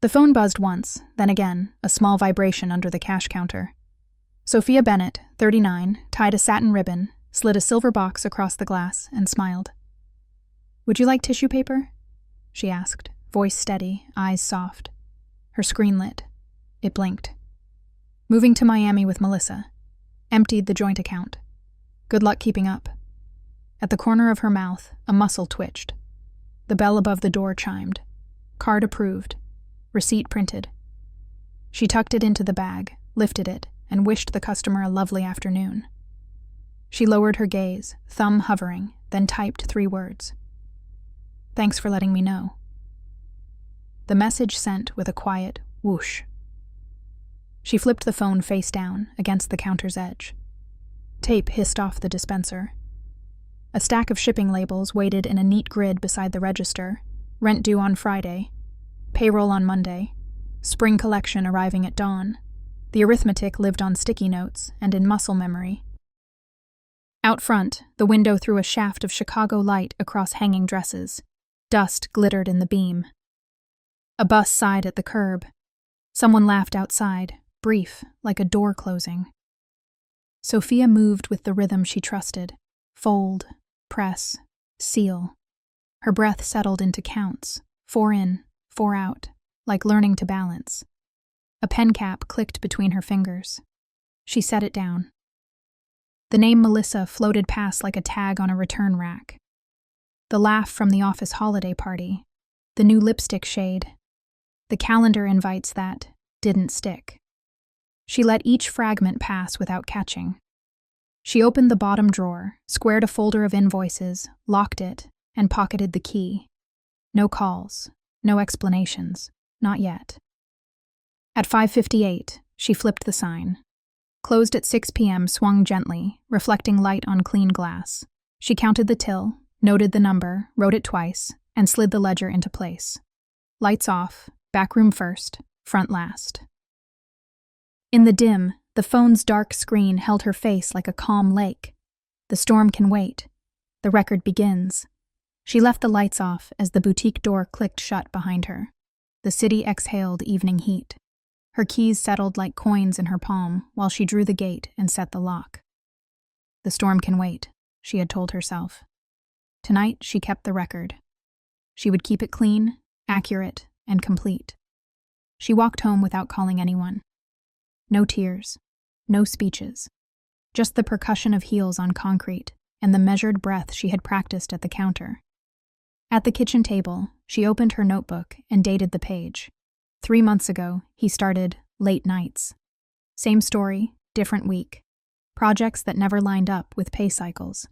The phone buzzed once, then again, a small vibration under the cash counter. Sophia Bennett, 39, tied a satin ribbon, slid a silver box across the glass, and smiled. "Would you like tissue paper?" she asked, voice steady, eyes soft. Her screen lit. It blinked. "Moving to Miami with Melissa. Emptied the joint account. Good luck keeping up." At the corner of her mouth, a muscle twitched. The bell above the door chimed. Card approved. Receipt printed. She tucked it into the bag, lifted it, and wished the customer a lovely afternoon. She lowered her gaze, thumb hovering, then typed 3 words. "Thanks for letting me know." The message sent with a quiet whoosh. She flipped the phone face down, against the counter's edge. Tape hissed off the dispenser. A stack of shipping labels waited in a neat grid beside the register. Rent due on Friday. Payroll on Monday. Spring collection arriving at dawn. The arithmetic lived on sticky notes and in muscle memory. Out front, the window threw a shaft of Chicago light across hanging dresses. Dust glittered in the beam. A bus sighed at the curb. Someone laughed outside, brief, like a door closing. Sophia moved with the rhythm she trusted. Fold, press, seal. Her breath settled into counts, 4 in, 4 out, like learning to balance. A pen cap clicked between her fingers. She set it down. The name Melissa floated past like a tag on a return rack. The laugh from the office holiday party. The new lipstick shade. The calendar invites that didn't stick. She let each fragment pass without catching. She opened the bottom drawer, squared a folder of invoices, locked it, and pocketed the key. No calls, no explanations, not yet. At 5:58, she flipped the sign. Closed at 6 p.m. swung gently, reflecting light on clean glass. She counted the till, noted the number, wrote it twice, and slid the ledger into place. Lights off, back room first, front last. In the dim, the phone's dark screen held her face like a calm lake. The storm can wait. The record begins. She left the lights off as the boutique door clicked shut behind her. The city exhaled evening heat. Her keys settled like coins in her palm while she drew the gate and set the lock. The storm can wait, she had told herself. Tonight she kept the record. She would keep it clean, accurate, and complete. She walked home without calling anyone. No tears, no speeches, just the percussion of heels on concrete and the measured breath she had practiced at the counter. At the kitchen table, she opened her notebook and dated the page. 3 months ago, he started late nights. Same story, different week. Projects that never lined up with pay cycles.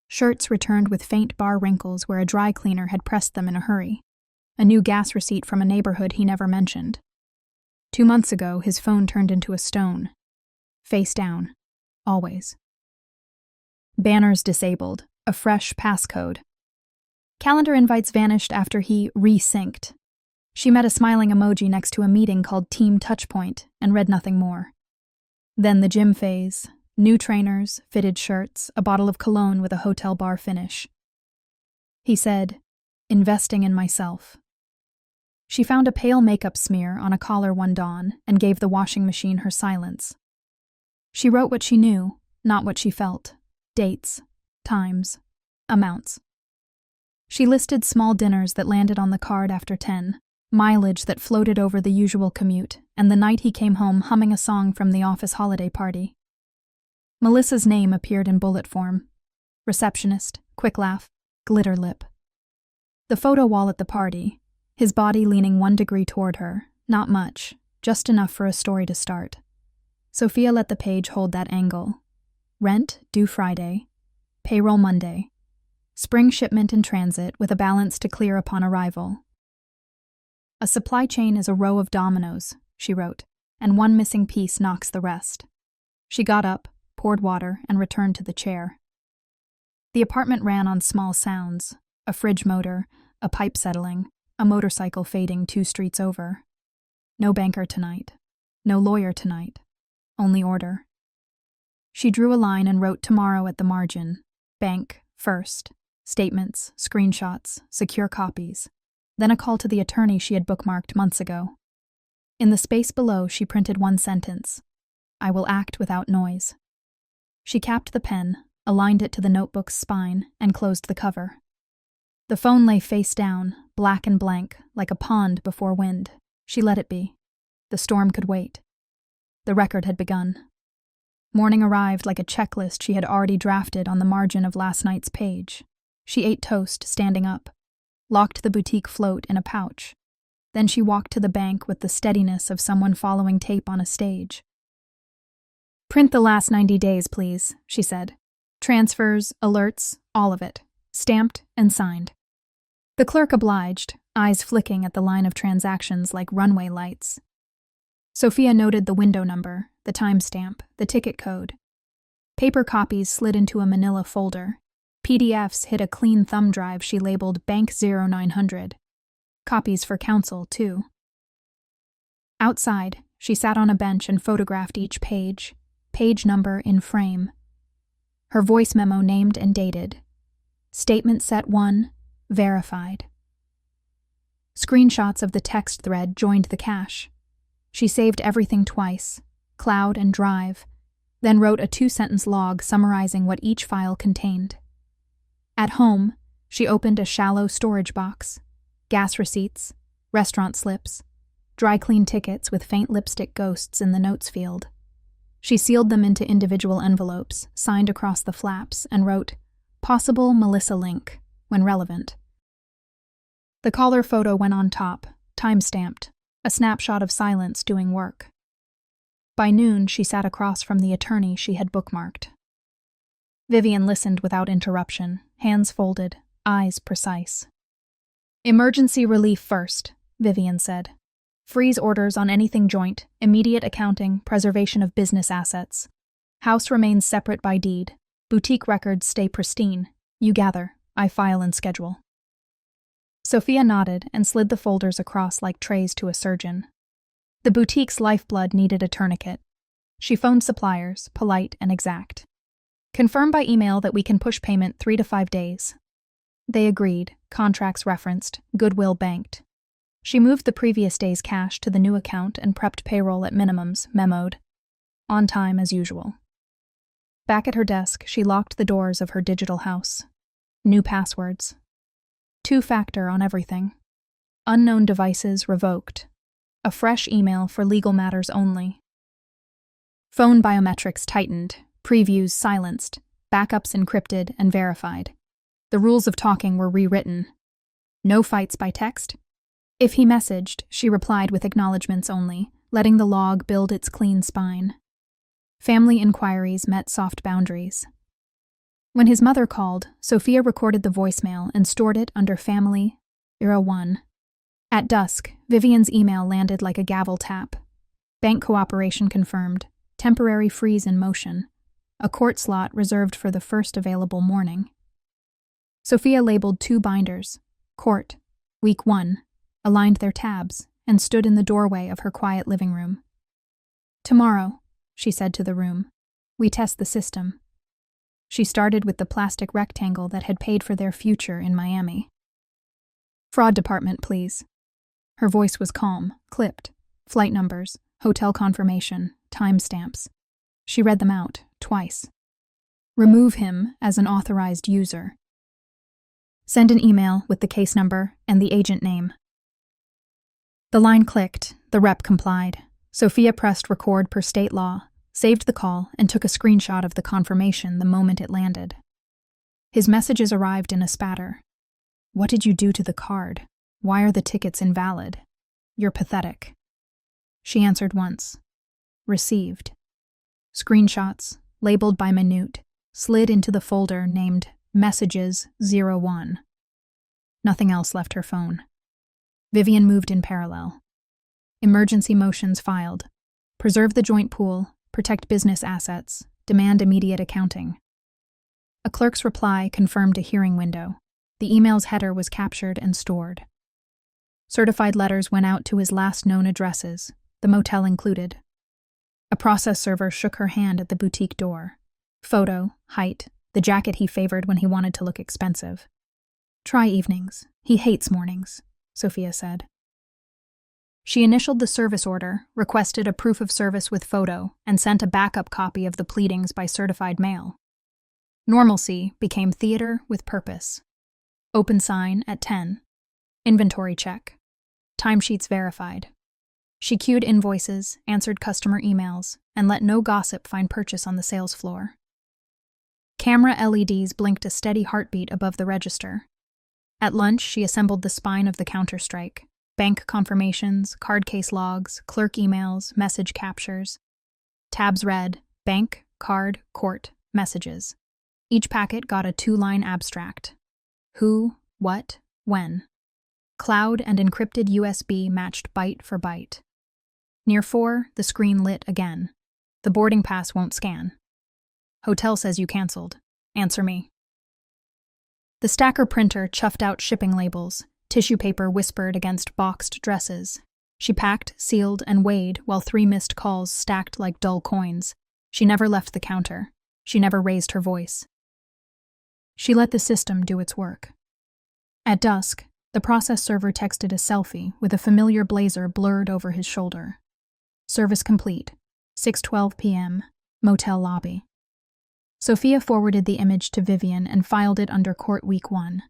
Shirts returned with faint bar wrinkles where a dry cleaner had pressed them in a hurry. A new gas receipt from a neighborhood he never mentioned. 2 months ago, his phone turned into a stone. Face down. Always. Banners disabled. A fresh passcode. Calendar invites vanished after he resynced. She met a smiling emoji next to a meeting called Team Touchpoint and read nothing more. Then the gym phase. New trainers, fitted shirts, a bottle of cologne with a hotel bar finish. He said, "Investing in myself." She found a pale makeup smear on a collar one dawn and gave the washing machine her silence. She wrote what she knew, not what she felt. Dates, times, amounts. She listed small dinners that landed on the card after 10, mileage that floated over the usual commute, and the night he came home humming a song from the office holiday party. Melissa's name appeared in bullet form. Receptionist, quick laugh, glitter lip. The photo wall at the party, his body leaning 1 degree toward her, not much, just enough for a story to start. Sophia let the page hold that angle. Rent due Friday, payroll Monday, spring shipment in transit with a balance to clear upon arrival. A supply chain is a row of dominoes, she wrote, and one missing piece knocks the rest. She got up, poured water, and returned to the chair. The apartment ran on small sounds, a fridge motor, a pipe settling, a motorcycle fading 2 streets over. No banker tonight. No lawyer tonight. Only order. She drew a line and wrote tomorrow at the margin. Bank, first. Statements, screenshots, secure copies. then a call to the attorney she had bookmarked months ago. In the space below, she printed one sentence: "I will act without noise." She capped the pen, aligned it to the notebook's spine, and closed the cover. The phone lay face down, black and blank, like a pond before wind. She let it be. The storm could wait. The record had begun. Morning arrived like a checklist she had already drafted on the margin of last night's page. She ate toast, standing up, locked the boutique float in a pouch. Then she walked to the bank with the steadiness of someone following tape on a stage. "Print the last 90 days, please," she said. "Transfers, alerts, all of it. Stamped and signed." The clerk obliged, eyes flicking at the line of transactions like runway lights. Sophia noted the window number, the timestamp, the ticket code. Paper copies slid into a manila folder. PDFs hit a clean thumb drive she labeled Bank 0900. Copies for counsel, too. Outside, she sat on a bench and photographed each page number in frame. Her voice memo named and dated. Statement set 1, verified. Screenshots of the text thread joined the cache. She saved everything twice, Cloud and Drive, then wrote a 2-sentence log summarizing what each file contained. At home, she opened a shallow storage box. Gas receipts, restaurant slips, dry clean tickets with faint lipstick ghosts in the notes field. She sealed them into individual envelopes, signed across the flaps, and wrote, "Possible Melissa link," when relevant. The caller photo went on top, time-stamped, a snapshot of silence doing work. By noon, she sat across from the attorney she had bookmarked. Vivian listened without interruption, hands folded, eyes precise. "Emergency relief first," Vivian said. "Freeze orders on anything joint, immediate accounting, preservation of business assets. House remains separate by deed. Boutique records stay pristine. You gather. I file and schedule." Sophia nodded and slid the folders across like trays to a surgeon. The boutique's lifeblood needed a tourniquet. She phoned suppliers, polite and exact. "Confirm by email that we can push payment 3 to 5 days. They agreed, contracts referenced, goodwill banked. She moved the previous day's cash to the new account and prepped payroll at minimums, memoed. On time as usual. Back at her desk, she locked the doors of her digital house. New passwords. 2-factor on everything. Unknown devices revoked. A fresh email for legal matters only. Phone biometrics tightened, previews silenced, backups encrypted and verified. The rules of talking were rewritten. No fights by text. If he messaged, she replied with acknowledgments only, letting the log build its clean spine. Family inquiries met soft boundaries. When his mother called, Sophia recorded the voicemail and stored it under Family 01. At dusk, Vivian's email landed like a gavel tap. Bank cooperation confirmed. Temporary freeze in motion. A court slot reserved for the first available morning. Sophia labeled 2 binders. Court, Week 1, aligned their tabs, and stood in the doorway of her quiet living room. "Tomorrow," she said to the room, "we test the system." She started with the plastic rectangle that had paid for their future in Miami. "Fraud department, please." Her voice was calm, clipped. Flight numbers, hotel confirmation, timestamps. She read them out, twice. "Remove him as an authorized user. Send an email with the case number and the agent name." The line clicked, the rep complied. Sophia pressed record per state law, saved the call, and took a screenshot of the confirmation the moment it landed. His messages arrived in a spatter. "What did you do to the card? Why are the tickets invalid? You're pathetic." She answered once. Received. Screenshots, labeled by minute, slid into the folder named Messages 01. Nothing else left her phone. Vivian moved in parallel. Emergency motions filed. Preserve the joint pool, protect business assets, demand immediate accounting. A clerk's reply confirmed a hearing window. The email's header was captured and stored. Certified letters went out to his last known addresses, the motel included. A process server shook her hand at the boutique door. Photo, height, the jacket he favored when he wanted to look expensive. Try evenings. He hates mornings. Sophia said. She initialed the service order, requested a proof of service with photo, and sent a backup copy of the pleadings by certified mail. Normalcy became theater with purpose. Open sign at 10. Inventory check. Timesheets verified. She queued invoices, answered customer emails, and let no gossip find purchase on the sales floor. Camera LEDs blinked a steady heartbeat above the register. At lunch, she assembled the spine of the counter-strike. Bank confirmations, card case logs, clerk emails, message captures. Tabs read, bank, card, court, messages. Each packet got a 2-line abstract. Who, what, when. Cloud and encrypted USB matched byte for byte. Near 4, the screen lit again. The boarding pass won't scan. Hotel says you canceled. Answer me. The stacker printer chuffed out shipping labels. Tissue paper whispered against boxed dresses. She packed, sealed, and weighed while 3 missed calls stacked like dull coins. She never left the counter. She never raised her voice. She let the system do its work. At dusk, the process server texted a selfie with a familiar blazer blurred over his shoulder. Service complete. 6:12 p.m. Motel lobby. Sophia forwarded the image to Vivian and filed it under Court Week 1.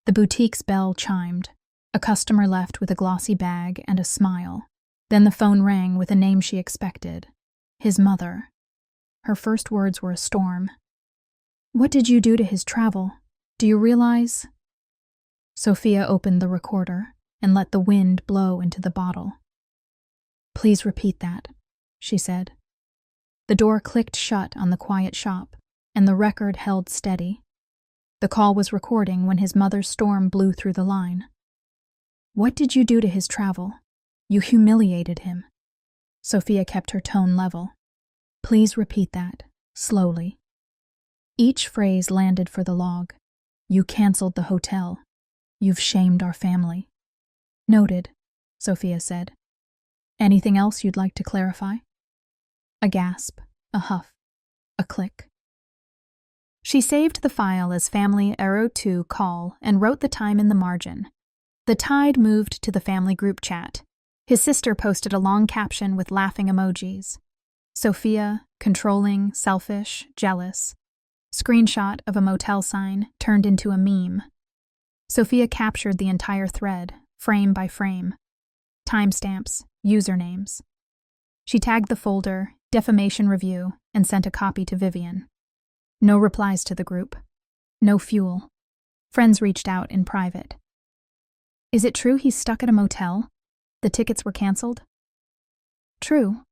The boutique's bell chimed. A customer left with a glossy bag and a smile. Then the phone rang with a name she expected. His mother. Her first words were a storm. "What did you do to his travel? Do you realize?" Sophia opened the recorder and let the wind blow into the bottle. "Please repeat that," she said. The door clicked shut on the quiet shop, and the record held steady. The call was recording when his mother's storm blew through the line. "What did you do to his travel? You humiliated him." Sophia kept her tone level. "Please repeat that, slowly." Each phrase landed for the log. "You canceled the hotel. You've shamed our family." "Noted," Sophia said. "Anything else you'd like to clarify?" A gasp, a huff, a click. She saved the file as Family Arrow 2 call and wrote the time in the margin. The tide moved to the family group chat. His sister posted a long caption with laughing emojis. Sophia, controlling, selfish, jealous. Screenshot of a motel sign turned into a meme. Sophia captured the entire thread, frame by frame. Timestamps, usernames. She tagged the folder, defamation review, and sent a copy to Vivian. No replies to the group. No fuel. Friends reached out in private. "Is it true he's stuck at a motel? The tickets were canceled?" "True,"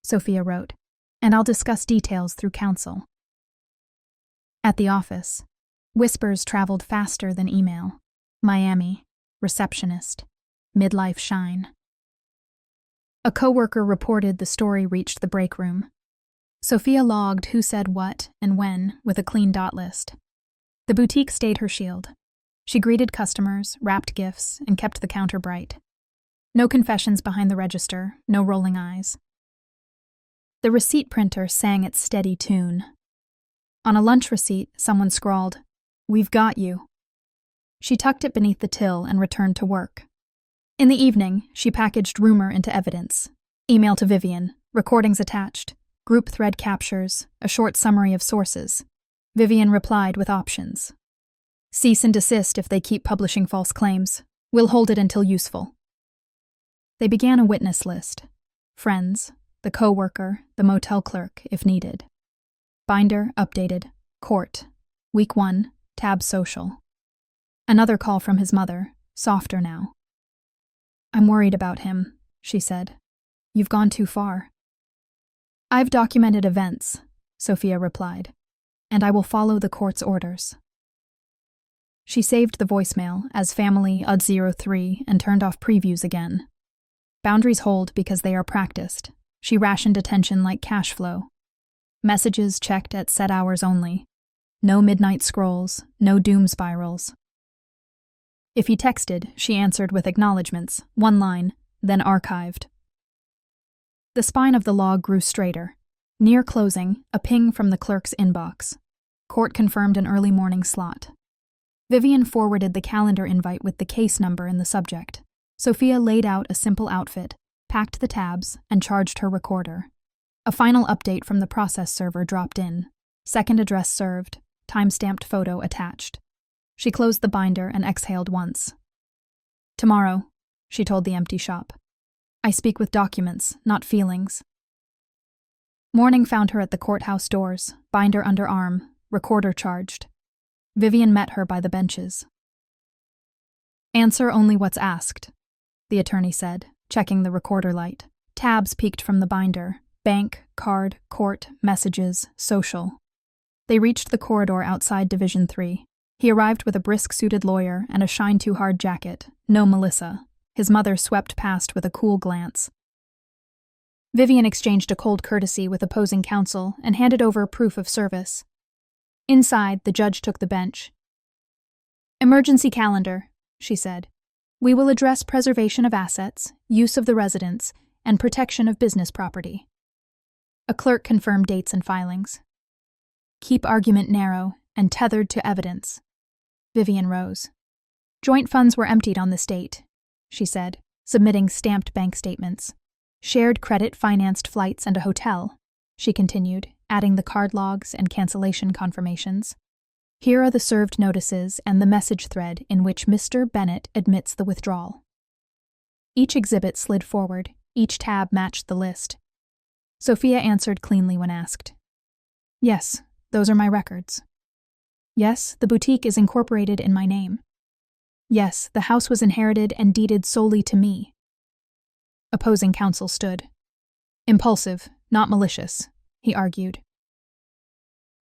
Sophia wrote, "and I'll discuss details through counsel." At the office, whispers traveled faster than email. Miami, receptionist, midlife shine. A coworker reported the story reached the break room. Sophia logged who said what and when with a clean dot list. The boutique stayed her shield. She greeted customers, wrapped gifts, and kept the counter bright. No confessions behind the register, no rolling eyes. The receipt printer sang its steady tune. On a lunch receipt, someone scrawled, "We've got you." She tucked it beneath the till and returned to work. In the evening, she packaged rumor into evidence. Email to Vivian, recordings attached, group thread captures, a short summary of sources. Vivian replied with options. "Cease and desist if they keep publishing false claims. We'll hold it until useful." They began a witness list. Friends, the co-worker, the motel clerk, if needed. Binder updated. Court. Week 1, tab social. Another call from his mother, softer now. "I'm worried about him," she said. "You've gone too far." "I've documented events," Sophia replied, "and I will follow the court's orders." She saved the voicemail as Family UD03 and turned off previews again. Boundaries hold because they are practiced. She rationed attention like cash flow. Messages checked at set hours only. No midnight scrolls, no doom spirals. If he texted, she answered with acknowledgments, one line, then archived. The spine of the log grew straighter. Near closing, a ping from the clerk's inbox. Court confirmed an early morning slot. Vivian forwarded the calendar invite with the case number in the subject. Sophia laid out a simple outfit, packed the tabs, and charged her recorder. A final update from the process server dropped in. Second address served, time-stamped photo attached. She closed the binder and exhaled once. "Tomorrow," she told the empty shop. "I speak with documents, not feelings." Morning found her at the courthouse doors, binder under arm, recorder charged. Vivian met her by the benches. "Answer only what's asked," the attorney said, checking the recorder light. Tabs peeked from the binder: bank, card, court, messages, social. They reached the corridor outside Division 3. He arrived with a brisk-suited lawyer and a shine-too-hard jacket. No Melissa. His mother swept past with a cool glance. Vivian exchanged a cold courtesy with opposing counsel and handed over proof of service. Inside, the judge took the bench. "Emergency calendar," she said. "We will address preservation of assets, use of the residence, and protection of business property." A clerk confirmed dates and filings. "Keep argument narrow and tethered to evidence." Vivian rose. "Joint funds were emptied on this date," she said, submitting stamped bank statements. "Shared credit financed flights and a hotel," she continued, adding the card logs and cancellation confirmations. "Here are the served notices and the message thread in which Mr. Bennett admits the withdrawal." Each exhibit slid forward, each tab matched the list. Sophia answered cleanly when asked. "Yes, those are my records. Yes, the boutique is incorporated in my name. Yes, the house was inherited and deeded solely to me." Opposing counsel stood. "Impulsive, not malicious," he argued.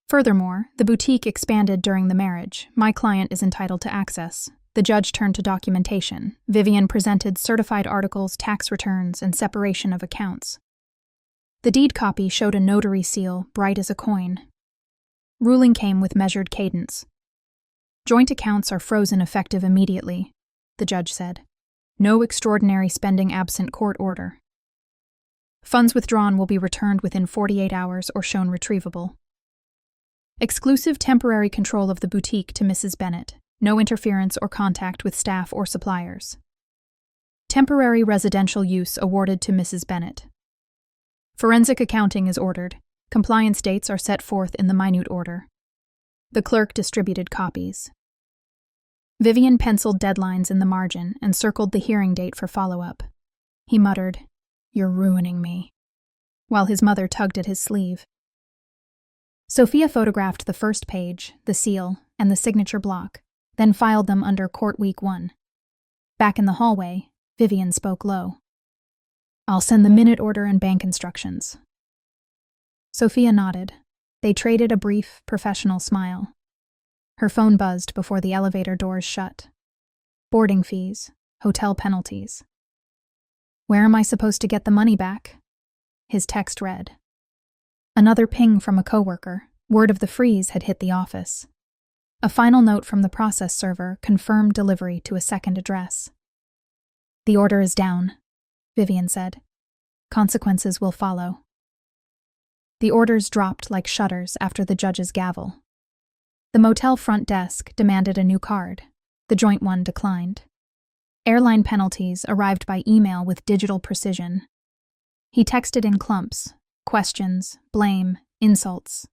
"Furthermore, the boutique expanded during the marriage. My client is entitled to access." The judge turned to documentation. Vivian presented certified articles, tax returns, and separation of accounts. The deed copy showed a notary seal, bright as a coin. Ruling came with measured cadence. "Joint accounts are frozen effective immediately," the judge said. "No extraordinary spending absent court order. Funds withdrawn will be returned within 48 hours or shown retrievable. Exclusive temporary control of the boutique to Mrs. Bennett. No interference or contact with staff or suppliers. Temporary residential use awarded to Mrs. Bennett. Forensic accounting is ordered. Compliance dates are set forth in the minute order." The clerk distributed copies. Vivian penciled deadlines in the margin and circled the hearing date for follow-up. He muttered, "You're ruining me," while his mother tugged at his sleeve. Sophia photographed the first page, the seal, and the signature block, then filed them under Court Week 1. Back in the hallway, Vivian spoke low. "I'll send the minute order and bank instructions." Sophia nodded. They traded a brief, professional smile. Her phone buzzed before the elevator doors shut. Boarding fees, hotel penalties. "Where am I supposed to get the money back?" His text read. Another ping from a coworker. Word of the freeze had hit the office. A final note from the process server confirmed delivery to a second address. "The order is down," Vivian said. "Consequences will follow." The orders dropped like shutters after the judge's gavel. The motel front desk demanded a new card. The joint one declined. Airline penalties arrived by email with digital precision. He texted in clumps: questions, blame, insults.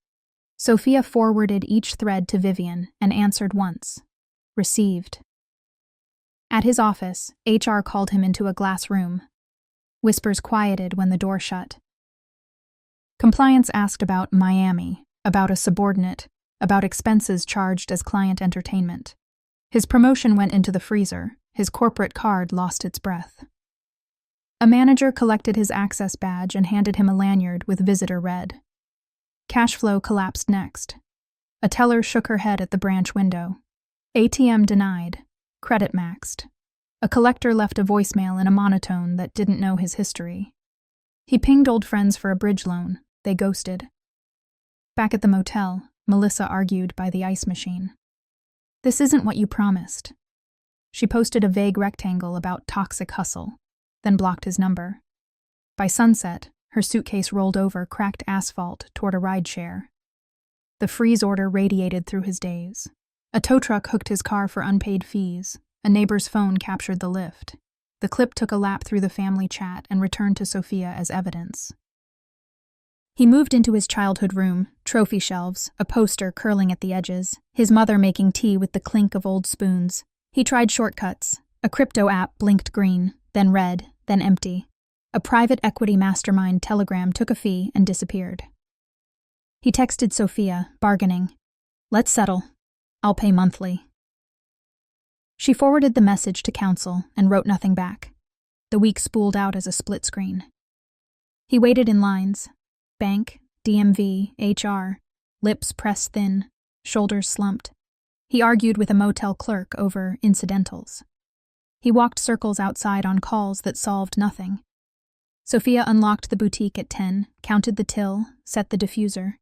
Sophia forwarded each thread to Vivian and answered once. Received. At his office, HR called him into a glass room. Whispers quieted when the door shut. Compliance asked about Miami, about a subordinate, about expenses charged as client entertainment. His promotion went into the freezer. His corporate card lost its breath. A manager collected his access badge and handed him a lanyard with visitor read. Cash flow collapsed next. A teller shook her head at the branch window. ATM denied. Credit maxed. A collector left a voicemail in a monotone that didn't know his history. He pinged old friends for a bridge loan. They ghosted. Back at the motel, Melissa argued by the ice machine. "This isn't what you promised." She posted a vague rectangle about toxic hustle, then blocked his number. By sunset, her suitcase rolled over cracked asphalt toward a rideshare. The freeze order radiated through his days. A tow truck hooked his car for unpaid fees. A neighbor's phone captured the lift. The clip took a lap through the family chat and returned to Sophia as evidence. He moved into his childhood room, trophy shelves, a poster curling at the edges, his mother making tea with the clink of old spoons. He tried shortcuts. A crypto app blinked green, then red, then empty. A private equity mastermind telegram took a fee and disappeared. He texted Sophia, bargaining. "Let's settle. I'll pay monthly." She forwarded the message to counsel and wrote nothing back. The week spooled out as a split screen. He waited in lines. Bank, DMV, HR, lips pressed thin, shoulders slumped. He argued with a motel clerk over incidentals. He walked circles outside on calls that solved nothing. Sophia unlocked the boutique at 10, counted the till, set the diffuser.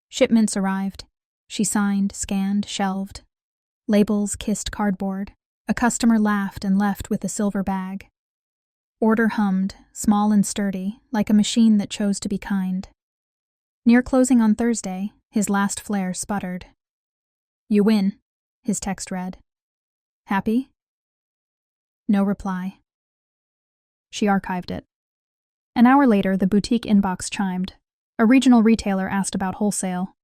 Shipments arrived. She signed, scanned, shelved. Labels kissed cardboard. A customer laughed and left with a silver bag. Order hummed, small and sturdy, like a machine that chose to be kind. Near closing on Thursday, his last flare sputtered. "You win," his text read. "Happy?" No reply. She archived it. An hour later, the boutique inbox chimed. A regional retailer asked about wholesale.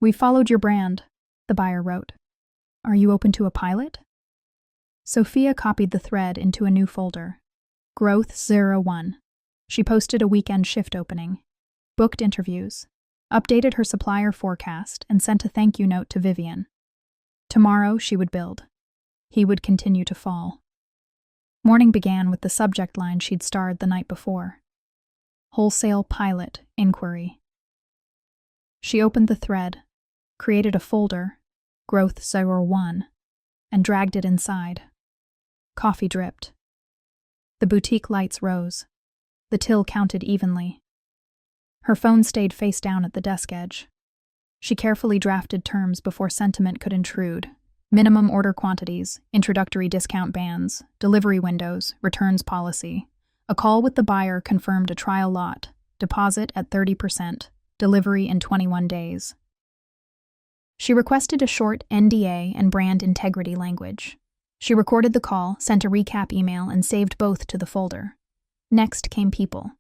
"We followed your brand," the buyer wrote. "Are you open to a pilot?" Sophia copied the thread into a new folder. Growth 01. She posted a weekend shift opening, booked interviews, updated her supplier forecast, and sent a thank you note to Vivian. Tomorrow she would build. He would continue to fall. Morning began with the subject line she'd starred the night before. Wholesale pilot inquiry. She opened the thread, created a folder, Growth 01, and dragged it inside. Coffee dripped. The boutique lights rose. The till counted evenly. Her phone stayed face down at the desk edge. She carefully drafted terms before sentiment could intrude. Minimum order quantities, introductory discount bans, delivery windows, returns policy. A call with the buyer confirmed a trial lot, deposit at 30%, delivery in 21 days. She requested a short NDA and brand integrity language. She recorded the call, sent a recap email, and saved both to the folder. Next came people.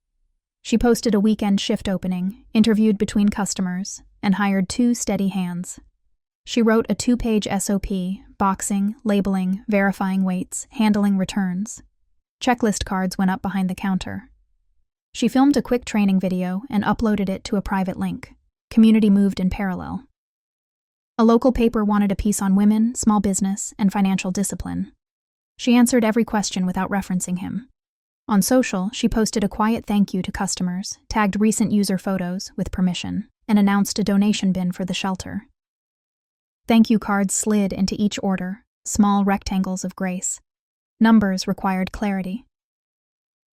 She posted a weekend shift opening, interviewed between customers, and hired 2 steady hands. She wrote a 2-page SOP, boxing, labeling, verifying weights, handling returns. Checklist cards went up behind the counter. She filmed a quick training video and uploaded it to a private link. Community moved in parallel. A local paper wanted a piece on women, small business, and financial discipline. She answered every question without referencing him. On social, she posted a quiet thank you to customers, tagged recent user photos with permission, and announced a donation bin for the shelter. Thank you cards slid into each order, small rectangles of grace. Numbers required clarity.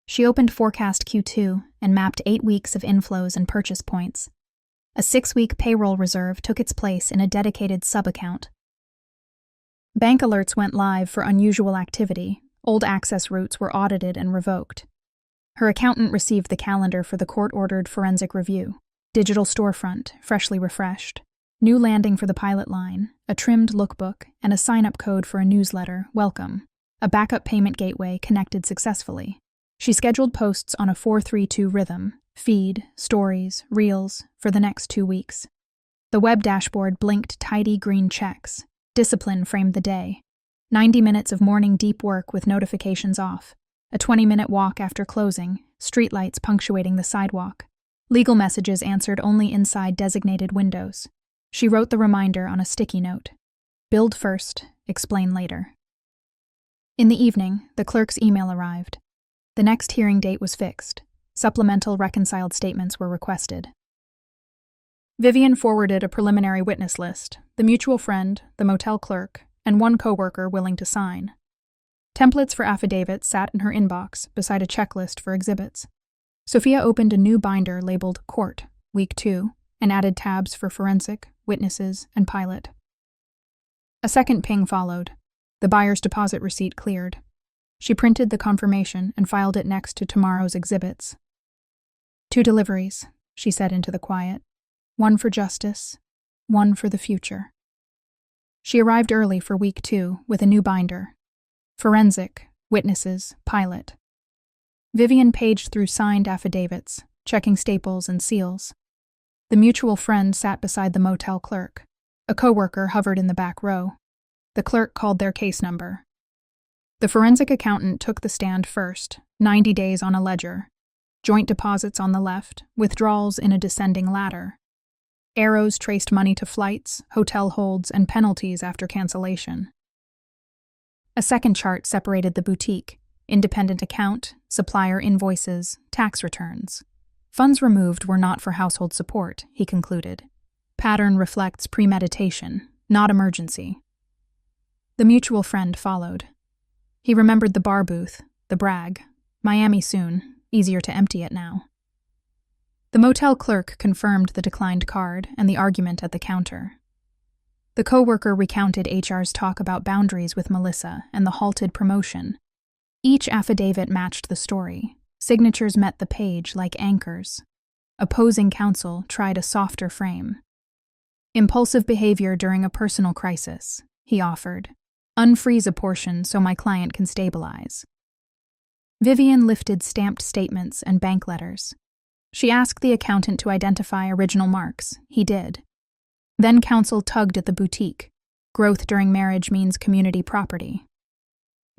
She opened Forecast Q2 and mapped 8 weeks of inflows and purchase points. A 6-week payroll reserve took its place in a dedicated sub-account. Bank alerts went live for unusual activity. Old access routes were audited and revoked. Her accountant received the calendar for the court-ordered forensic review. Digital storefront, freshly refreshed. New landing for the pilot line, a trimmed lookbook, and a sign-up code for a newsletter, Welcome. A backup payment gateway connected successfully. She scheduled posts on a 4-3-2 rhythm, feed, stories, reels, for the next 2 weeks. The web dashboard blinked tidy green checks. Discipline framed the day. 90 minutes of morning deep work with notifications off. A 20-minute walk after closing, streetlights punctuating the sidewalk. Legal messages answered only inside designated windows. She wrote the reminder on a sticky note. Build first, explain later. In the evening, the clerk's email arrived. The next hearing date was fixed. Supplemental reconciled statements were requested. Vivian forwarded a preliminary witness list, the mutual friend, the motel clerk, and 1 coworker willing to sign. Templates for affidavits sat in her inbox beside a checklist for exhibits. Sophia opened a new binder labeled Court, Week 2, and added tabs for forensic, witnesses, and pilot. A second ping followed. The buyer's deposit receipt cleared. She printed the confirmation and filed it next to tomorrow's exhibits. 2 deliveries, she said into the quiet. 1 for justice, 1 for the future. She arrived early for week 2 with a new binder. Forensic, witnesses, pilot. Vivian paged through signed affidavits, checking staples and seals. The mutual friend sat beside the motel clerk. A coworker hovered in the back row. The clerk called their case number. The forensic accountant took the stand first, 90 days on a ledger. Joint deposits on the left, withdrawals in a descending ladder. Arrows traced money to flights, hotel holds, and penalties after cancellation. A second chart separated the boutique, independent account, supplier invoices, tax returns. Funds removed were not for household support, he concluded. Pattern reflects premeditation, not emergency. The mutual friend followed. He remembered the bar booth, the brag. Miami soon, easier to empty it now. The motel clerk confirmed the declined card and the argument at the counter. The coworker recounted HR's talk about boundaries with Melissa and the halted promotion. Each affidavit matched the story. Signatures met the page like anchors. Opposing counsel tried a softer frame. Impulsive behavior during a personal crisis, he offered. Unfreeze a portion so my client can stabilize. Vivian lifted stamped statements and bank letters. She asked the accountant to identify original marks. He did. Then counsel tugged at the boutique. Growth during marriage means community property.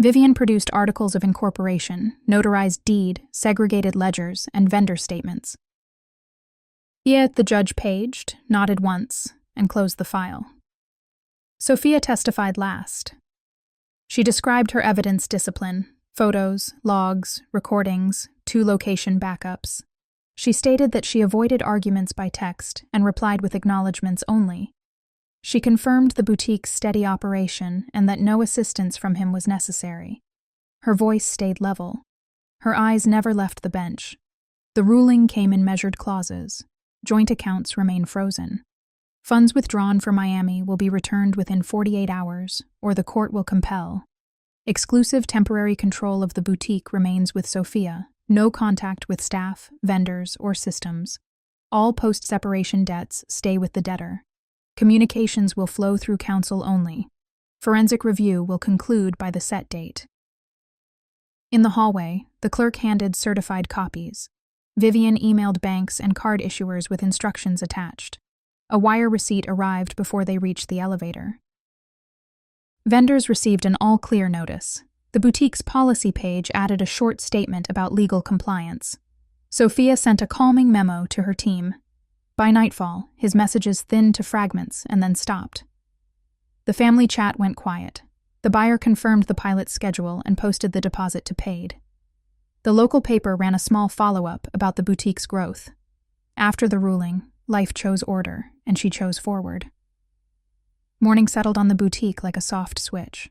Vivian produced articles of incorporation, notarized deed, segregated ledgers, and vendor statements. Yet the judge paged, nodded once, and closed the file. Sophia testified last. She described her evidence discipline, photos, logs, recordings, 2 location backups. She stated that she avoided arguments by text and replied with acknowledgments only. She confirmed the boutique's steady operation and that no assistance from him was necessary. Her voice stayed level. Her eyes never left the bench. The ruling came in measured clauses. Joint accounts remain frozen. Funds withdrawn for Miami will be returned within 48 hours, or the court will compel. Exclusive temporary control of the boutique remains with Sophia. No contact with staff, vendors, or systems. All post-separation debts stay with the debtor. Communications will flow through counsel only. Forensic review will conclude by the set date. In the hallway, the clerk handed certified copies. Vivian emailed banks and card issuers with instructions attached. A wire receipt arrived before they reached the elevator. Vendors received an all-clear notice. The boutique's policy page added a short statement about legal compliance. Sophia sent a calming memo to her team. By nightfall, his messages thinned to fragments and then stopped. The family chat went quiet. The buyer confirmed the pilot's schedule and posted the deposit to paid. The local paper ran a small follow-up about the boutique's growth. After the ruling, life chose order, and she chose forward. Morning settled on the boutique like a soft switch.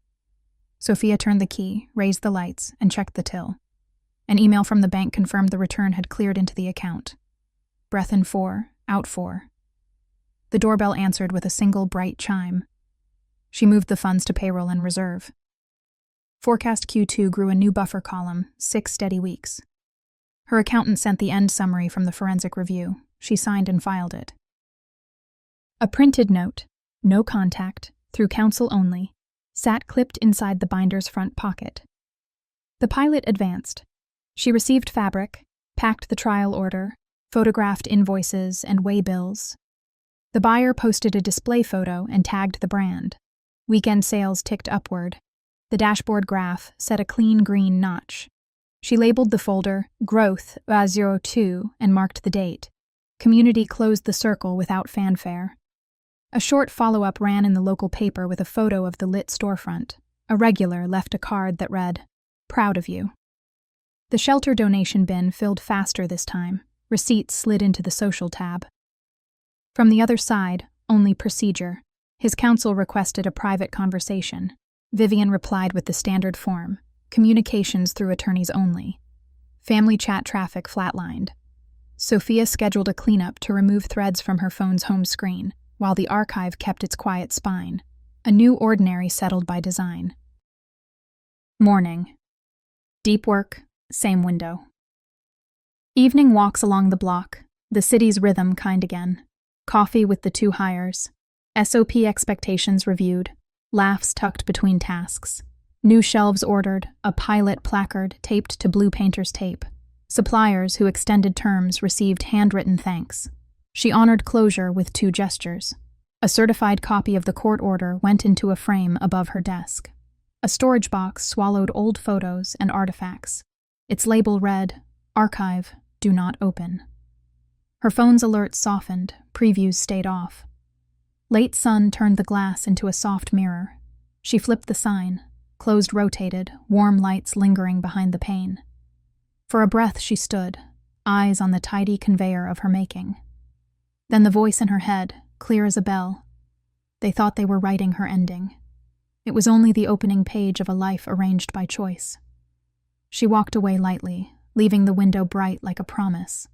Sophia turned the key, raised the lights, and checked the till. An email from the bank confirmed the return had cleared into the account. Breath in 4, out 4. The doorbell answered with a single bright chime. She moved the funds to payroll and reserve. Forecast Q2 grew a new buffer column, 6 steady weeks. Her accountant sent the end summary from the forensic review. She signed and filed it. A printed note, no contact, through counsel only, sat clipped inside the binder's front pocket. The pilot advanced. She received fabric, packed the trial order, photographed invoices and waybills. The buyer posted a display photo and tagged the brand. Weekend sales ticked upward. The dashboard graph set a clean green notch. She labeled the folder Growth '02 and marked the date. Community closed the circle without fanfare. A short follow-up ran in the local paper with a photo of the lit storefront. A regular left a card that read, "Proud of you." The shelter donation bin filled faster this time. Receipts slid into the social tab. From the other side, only procedure. His counsel requested a private conversation. Vivian replied with the standard form, communications through attorneys only. Family chat traffic flatlined. Sophia scheduled a cleanup to remove threads from her phone's home screen, while the archive kept its quiet spine. A new ordinary settled by design. Morning. Deep work, same window. Evening walks along the block, the city's rhythm kind again. Coffee with the 2 hires. SOP expectations reviewed, laughs tucked between tasks. New shelves ordered, a pilot placard taped to blue painter's tape. Suppliers who extended terms received handwritten thanks. She honored closure with 2 gestures. A certified copy of the court order went into a frame above her desk. A storage box swallowed old photos and artifacts. Its label read, "Archive, do not open." Her phone's alerts softened, previews stayed off. Late sun turned the glass into a soft mirror. She flipped the sign, closed rotated, warm lights lingering behind the pane. For a breath she stood, eyes on the tidy conveyor of her making. Then the voice in her head, clear as a bell. They thought they were writing her ending. It was only the opening page of a life arranged by choice. She walked away lightly, leaving the window bright like a promise.